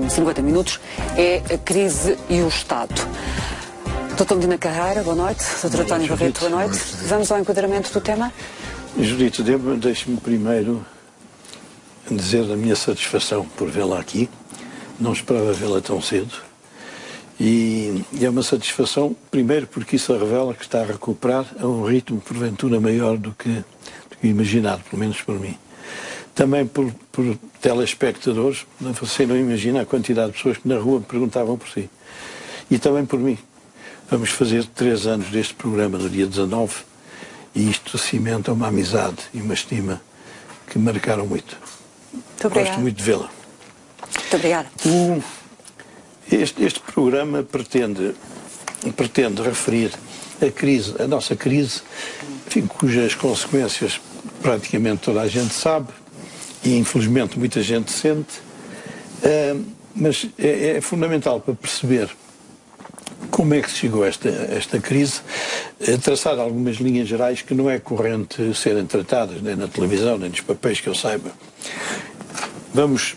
50 minutos é a crise e o Estado. Dr. Medina Carreira, boa noite. Dr. António Barreto, boa noite. Vamos ao enquadramento do tema? Judite, deixe-me primeiro dizer a minha satisfação por vê-la aqui. Não esperava vê-la tão cedo. E é uma satisfação, primeiro, porque isso revela que está a recuperar a um ritmo, porventura, maior do que imaginado, pelo menos por mim. Também por telespectadores, você não imagina a quantidade de pessoas que na rua me perguntavam por si. E também por mim. Vamos fazer 3 anos deste programa no dia 19 e isto cimenta uma amizade e uma estima que me marcaram muito. Muito obrigada. Gosto muito de vê-la. Muito obrigada. Este programa pretende referir a nossa crise, enfim, cujas consequências praticamente toda a gente sabe e infelizmente muita gente sente, mas é fundamental para perceber como é que se chegou a esta crise, traçar algumas linhas gerais que não é corrente serem tratadas nem na televisão, nem nos papéis que eu saiba. Vamos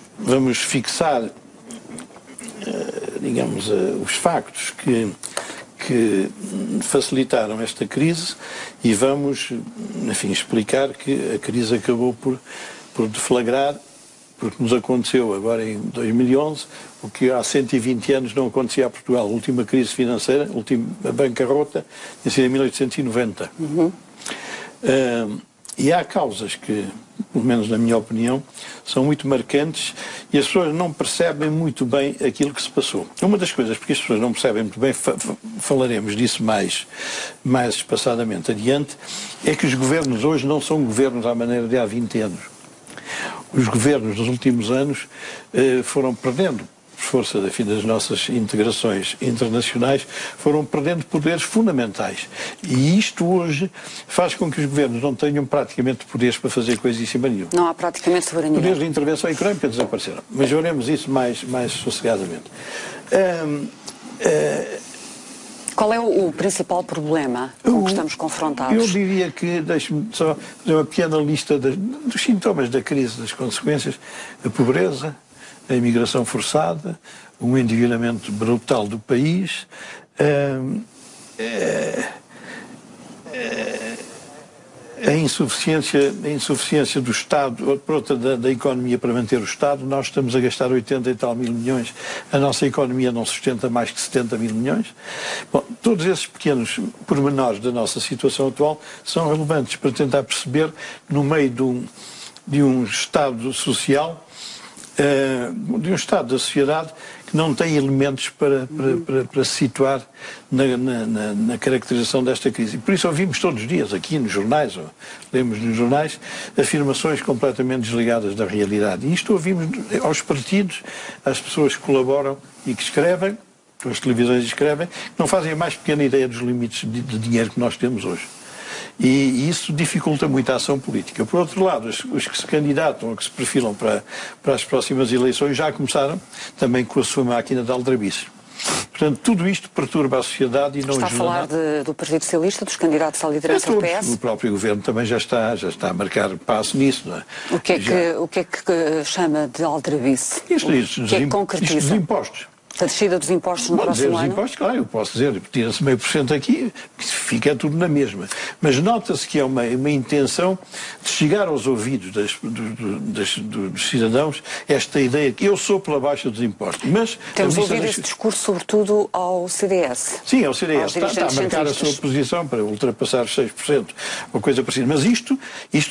fixar, digamos, os factos que facilitaram esta crise e vamos, enfim, explicar que a crise acabou por deflagrar, porque nos aconteceu agora em 2011, o que há 120 anos não acontecia a Portugal. A última crise financeira, a última bancarrota, tinha sido em 1890. E há causas que, pelo menos na minha opinião, são muito marcantes e as pessoas não percebem muito bem aquilo que se passou. Uma das coisas porque as pessoas não percebem muito bem, falaremos disso mais espaçadamente adiante, é que os governos hoje não são governos à maneira de há 20 anos. Os governos nos últimos anos foram perdendo, por força das nossas integrações internacionais, foram perdendo poderes fundamentais. E isto hoje faz com que os governos não tenham praticamente poderes para fazer coisíssima nenhuma. Não há praticamente soberania. Poderes de intervenção económica desapareceram. Mas veremos isso mais sossegadamente. Qual é o principal problema com que estamos confrontados? Eu diria que, deixe-me só fazer uma pequena lista dos sintomas da crise, das consequências: a pobreza, a imigração forçada, um endividamento brutal do país, a insuficiência do Estado, por outra, da economia para manter o Estado. Nós estamos a gastar 80 e tal mil milhões, a nossa economia não sustenta mais que 70 mil milhões. Bom, todos esses pequenos pormenores da nossa situação atual são relevantes para tentar perceber, no meio de um Estado social, de um Estado da sociedade que não tem elementos para se situar na caracterização desta crise. E por isso ouvimos todos os dias aqui nos jornais, ou lemos nos jornais, afirmações completamente desligadas da realidade. E isto ouvimos aos partidos, às pessoas que colaboram e que escrevem, as televisões escrevem, que não fazem a mais pequena ideia dos limites de dinheiro que nós temos hoje. E isso dificulta muito a ação política. Por outro lado, os que se candidatam ou que se perfilam para as próximas eleições já começaram também com a sua máquina de aldrabices. Portanto, tudo isto perturba a sociedade e não ajuda. Está a falar do Partido Socialista, dos candidatos à liderança do PS? O próprio Governo também já está a marcar passo nisso, não é? O que é que chama de aldrabice? O que é que concretiza? Isto dos impostos. A descida dos impostos no próximo ano? Impostos, claro, eu posso dizer, tira-se meio por cento aqui, fica tudo na mesma. Mas nota-se que é uma intenção de chegar aos ouvidos dos cidadãos esta ideia que eu sou pela baixa dos impostos. Mas temos ouvido esse discurso sobretudo ao CDS. Sim, ao CDS. Está a marcar a sua posição para ultrapassar os 6%, ou coisa parecida. Mas isto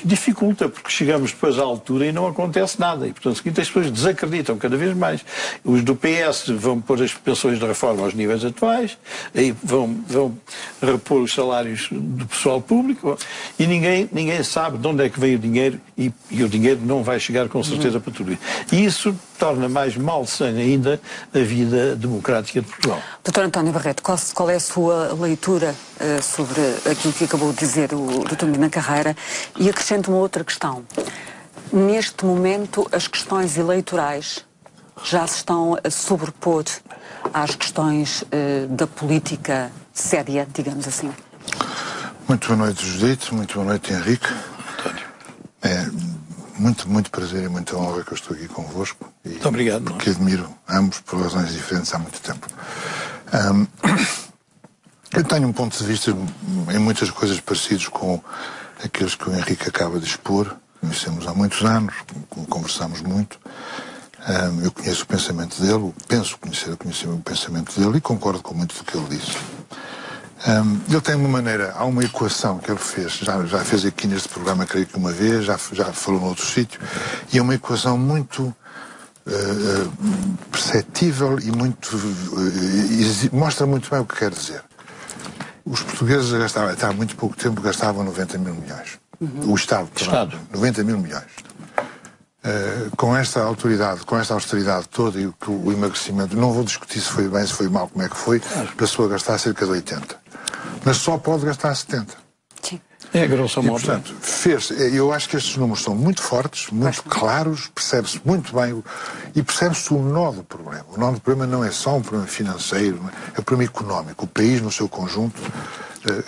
dificulta, porque chegamos depois à altura e não acontece nada. E, portanto, as pessoas desacreditam cada vez mais. Os do PS vão pôr as pensões de reforma aos níveis atuais, aí vão repor os salários do pessoal público e ninguém sabe de onde é que vem o dinheiro e o dinheiro não vai chegar com certeza para tudo isso. E isso torna mais malsã ainda a vida democrática de Portugal. Dr. António Barreto, qual é a sua leitura sobre aquilo que acabou de dizer o Dr. Medina Carreira? E acrescento uma outra questão. Neste momento, as questões eleitorais já se estão a sobrepor às questões da política séria, digamos assim. Muito boa noite, Judite. Muito boa noite, Henrique. António. É muito prazer e muita honra que eu estou aqui convosco. Muito obrigado. Porque admiro ambos por razões diferentes há muito tempo. Eu tenho um ponto de vista em muitas coisas parecidos com aqueles que o Henrique acaba de expor. Conhecemos há muitos anos, conversamos muito. Eu conheço o pensamento dele, penso conhecer o pensamento dele e concordo com muito do que ele disse. Ele tem uma maneira, há uma equação que ele fez, já fez aqui neste programa, creio que uma vez, já falou noutro sítio, e é uma equação muito perceptível e muito mostra muito bem o que quer dizer. Os portugueses há muito pouco tempo gastavam 90 mil milhões. O Estado. 90 mil milhões. Com esta autoridade, com esta austeridade toda e o emagrecimento, não vou discutir se foi bem, se foi mal, como é que foi, passou a gastar cerca de 80. Mas só pode gastar 70. Sim. É grosso modo. Portanto, eu acho que estes números são muito fortes, muito claros, percebe-se muito bem e percebe-se o nó do problema. O nó do problema não é só um problema financeiro, é um problema económico. O país, no seu conjunto,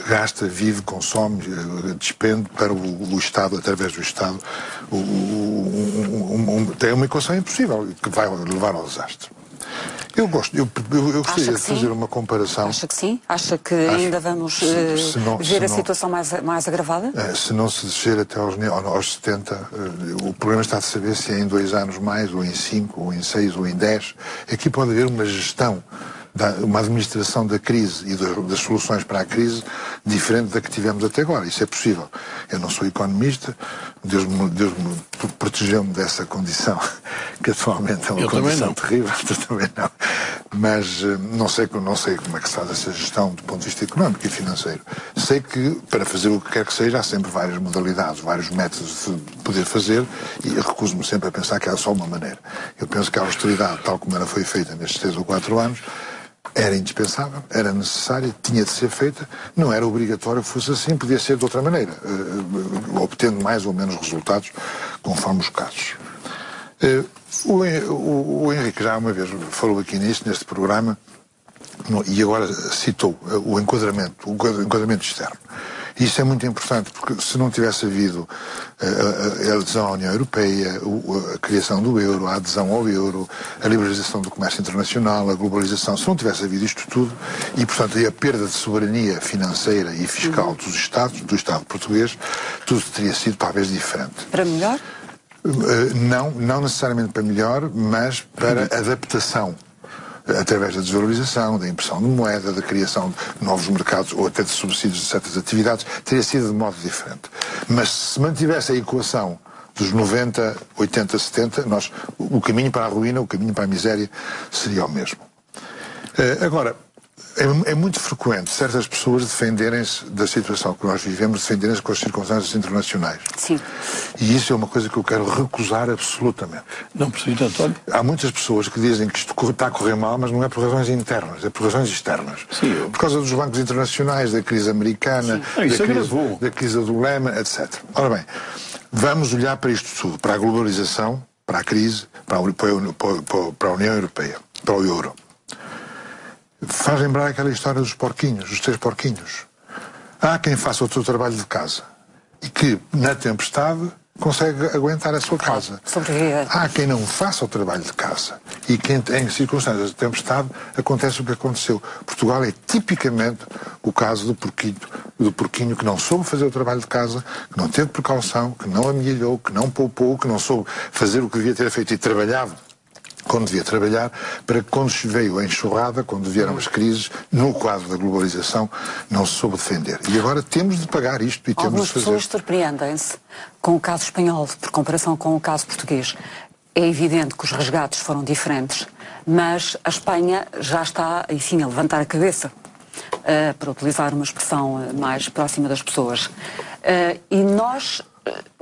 gasta, vive, consome, despende para o Estado, através do Estado. Tem uma equação impossível que vai levar ao desastre. Eu gostaria de fazer uma comparação. Acha que sim? Acha que ainda vamos ver a situação mais agravada? Se não se descer até aos 70, o problema está de saber se é em 2 anos mais, ou em 5, ou em 6, ou em 10. Aqui pode haver uma gestão, uma administração da crise e das soluções para a crise diferente da que tivemos até agora. Isso é possível. Eu não sou economista, Deus me protegeu-me dessa condição, que atualmente é uma condição terrível, eu também não. Mas não sei como é que se faz essa gestão do ponto de vista económico e financeiro. Sei que para fazer o que quer que seja há sempre várias modalidades, vários métodos de poder fazer e recuso-me sempre a pensar que há só uma maneira. Eu penso que a austeridade, tal como ela foi feita nestes 3 ou 4 anos, era indispensável, era necessária, tinha de ser feita, não era obrigatório que fosse assim, podia ser de outra maneira, obtendo mais ou menos resultados conforme os casos. O Henrique já uma vez falou aqui neste programa e agora citou o enquadramento externo. Isso é muito importante, porque se não tivesse havido a adesão à União Europeia, a criação do euro, a adesão ao euro, a liberalização do comércio internacional, a globalização, se não tivesse havido isto tudo, e portanto a perda de soberania financeira e fiscal dos Estados, do Estado português, tudo teria sido talvez diferente. Para melhor? Não necessariamente para melhor, mas para adaptação. Através da desvalorização, da impressão de moeda, da criação de novos mercados ou até de subsídios de certas atividades, teria sido de modo diferente. Mas se mantivesse a equação dos 90, 80, 70, o caminho para a ruína, o caminho para a miséria seria o mesmo. Agora, é muito frequente certas pessoas defenderem-se da situação que nós vivemos, defenderem-se com as circunstâncias internacionais. Sim. E isso é uma coisa que eu quero recusar absolutamente. Não percebi, António. Há muitas pessoas que dizem que isto está a correr mal, mas não é por razões internas, é por razões externas. Sim, por causa dos bancos internacionais, da crise americana, da crise do Lehman, etc. Ora bem, vamos olhar para isto tudo, para a globalização, para a crise, para a União Europeia, para o euro. Faz lembrar aquela história dos porquinhos, dos 3 porquinhos. Há quem faça o seu trabalho de casa e que, na tempestade, consegue aguentar a sua casa. Há quem não faça o trabalho de casa e que, em circunstâncias de tempestade, acontece o que aconteceu. Portugal é tipicamente o caso do porquinho que não soube fazer o trabalho de casa, que não teve precaução, que não amelhou, que não poupou, que não soube fazer o que devia ter feito e trabalhado quando devia trabalhar, para que quando veio a enxurrada, quando vieram as crises, no quadro da globalização, não se soube defender. E agora temos de pagar isto e temos de fazer. Algumas pessoas surpreendem-se com o caso espanhol, por comparação com o caso português. É evidente que os resgates foram diferentes, mas a Espanha já está, enfim, a levantar a cabeça, para utilizar uma expressão mais próxima das pessoas. E nós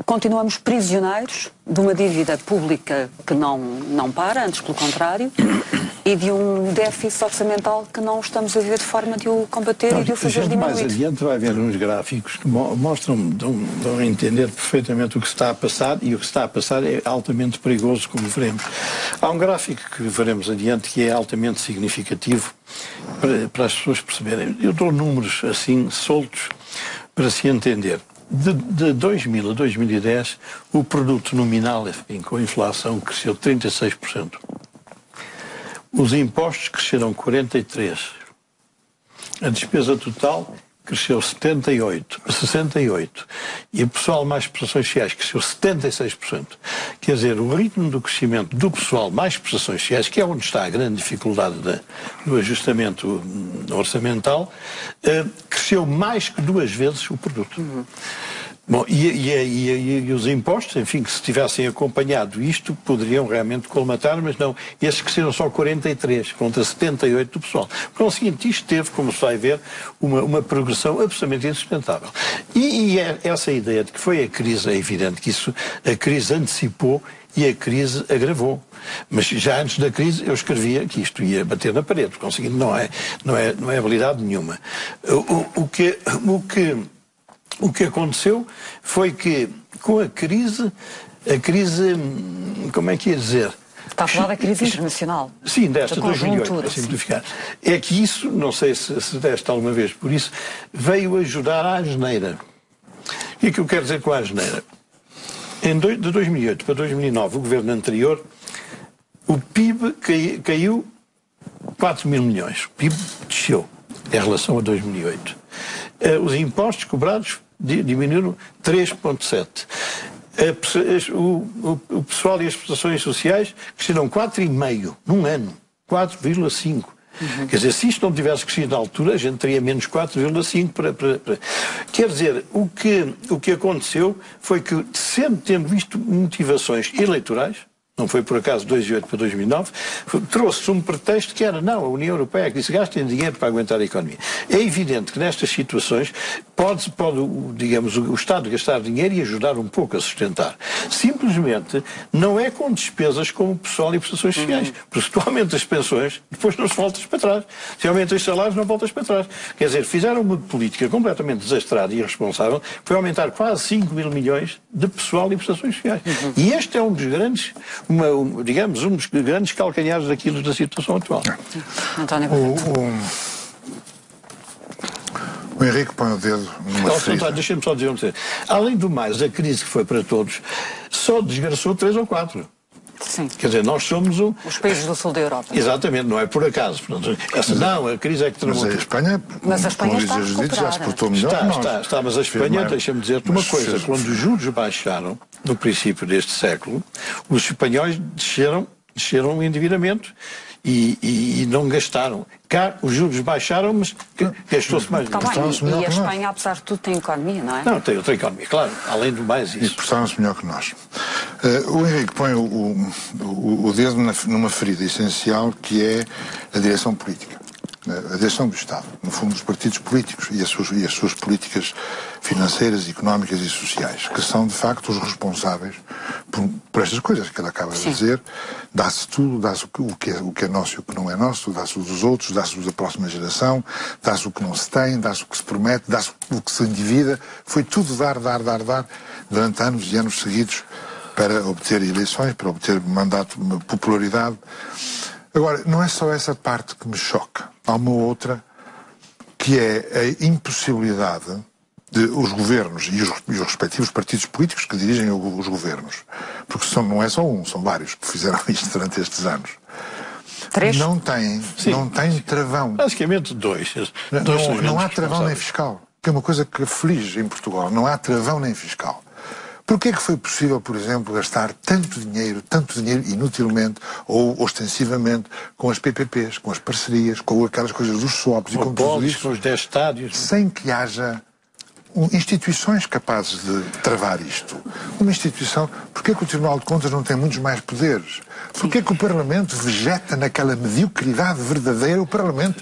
continuamos prisioneiros de uma dívida pública que não para, antes pelo contrário, e de um déficit orçamental que não estamos a ver de forma de o combater e de o fazer diminuir. Mais adiante vai haver uns gráficos que dão a entender perfeitamente o que se está a passar, e o que se está a passar é altamente perigoso, como veremos. Há um gráfico que veremos adiante que é altamente significativo para as pessoas perceberem. Eu dou números assim soltos para se entender. De 2000 a 2010, o produto nominal, enfim, com a inflação, cresceu 36%. Os impostos cresceram 43%. A despesa total cresceu 68%. E o pessoal mais prestações sociais cresceu 76%. Quer dizer, o ritmo do crescimento do pessoal mais prestações sociais, que é onde está a grande dificuldade do ajustamento orçamental, cresceu mais que 2 vezes o produto. Bom, e os impostos, enfim, que se tivessem acompanhado isto, poderiam realmente colmatar, mas não. Esses cresceram só 43 contra 78 do pessoal. Por conseguinte, isto teve, como se vai ver, uma progressão absolutamente insustentável. E essa ideia de que foi a crise, é evidente que a crise antecipou e a crise agravou. Mas já antes da crise eu escrevia que isto ia bater na parede, por conseguinte, não é habilidade nenhuma. O que aconteceu foi que, com a crise, como é que ia dizer? Está a falar da crise internacional. Sim, desta 2008, para simplificar. É que isso, não sei se deste alguma vez por isso, veio ajudar à asneira. O que é que eu quero dizer com a asneira? De 2008 para 2009, o governo anterior, o PIB caiu 4 mil milhões. O PIB desceu em relação a 2008. Os impostos cobrados diminuíram 3,7%. O pessoal e as prestações sociais cresceram 4,5% num ano. 4,5%. Quer dizer, se isto não tivesse crescido na altura, a gente teria menos 4,5%. Quer dizer, o que aconteceu foi que, sempre tendo visto motivações eleitorais, não foi por acaso 2008 para 2009, trouxe um pretexto que era, não, a União Europeia que disse gastem dinheiro para aguentar a economia. É evidente que nestas situações pode digamos, o Estado gastar dinheiro e ajudar um pouco a sustentar. Simplesmente não é com despesas como pessoal e prestações sociais. Porque se tu aumentas as pensões, depois não se voltas para trás. Se aumentas os salários, não voltas para trás. Quer dizer, fizeram uma política completamente desastrada e irresponsável, foi aumentar quase 5 mil milhões de pessoal e prestações sociais. E este é um dos grandes, digamos, um dos grandes calcanhares daquilo da situação atual. O Henrique põe o dedo numa ferida. Deixa-me só dizer uma coisa. Além do mais, a crise que foi para todos só desgraçou 3 ou 4. Sim. Quer dizer, nós somos os países do sul da Europa. Exatamente, não é por acaso. Portanto, a crise é que tramou. Mas a Espanha está a recuperar. Já se portou melhor que nós. Está, mas a Espanha, deixa-me dizer-te uma coisa, quando os juros baixaram, no princípio deste século, os espanhóis desceram o endividamento e não gastaram. Cá os juros baixaram, mas gastou-se mais. Tá bem, e a Espanha, apesar de tudo, tem economia, não é? Não, tem outra economia, claro, além do mais isso. E portaram-se melhor que nós. O Henrique põe o dedo numa ferida essencial, que é a direção política. A direção do Estado, no fundo, os partidos políticos e as suas políticas financeiras, económicas e sociais, que são, de facto, os responsáveis por estas coisas que ele acaba de dizer. Dá-se tudo, dá-se o que é nosso e o que não é nosso, dá-se o dos outros, dá-se o da próxima geração, dá-se o que não se tem, dá-se o que se promete, dá-se o que se endivida. Foi tudo dar, durante anos e anos seguidos, para obter eleições, para obter mandato, popularidade. Agora, não é só essa parte que me choca. Há uma outra, que é a impossibilidade de os governos e os respectivos partidos políticos que dirigem os governos, porque não é só um, são vários que fizeram isto durante estes anos. 3? Não têm travão. Basicamente 2. Não há travão nem fiscal, que é uma coisa que aflige em Portugal. Não há travão nem fiscal. Porquê é que foi possível, por exemplo, gastar tanto dinheiro inutilmente ou ostensivamente com as PPPs, com as parcerias, com aquelas coisas dos swaps e com tudo isso, com os 10 estádios, sem que haja instituições capazes de travar isto? Uma instituição... Porquê que o Tribunal de Contas não tem muitos mais poderes? Porquê que o Parlamento vegeta naquela mediocridade verdadeira? O Parlamento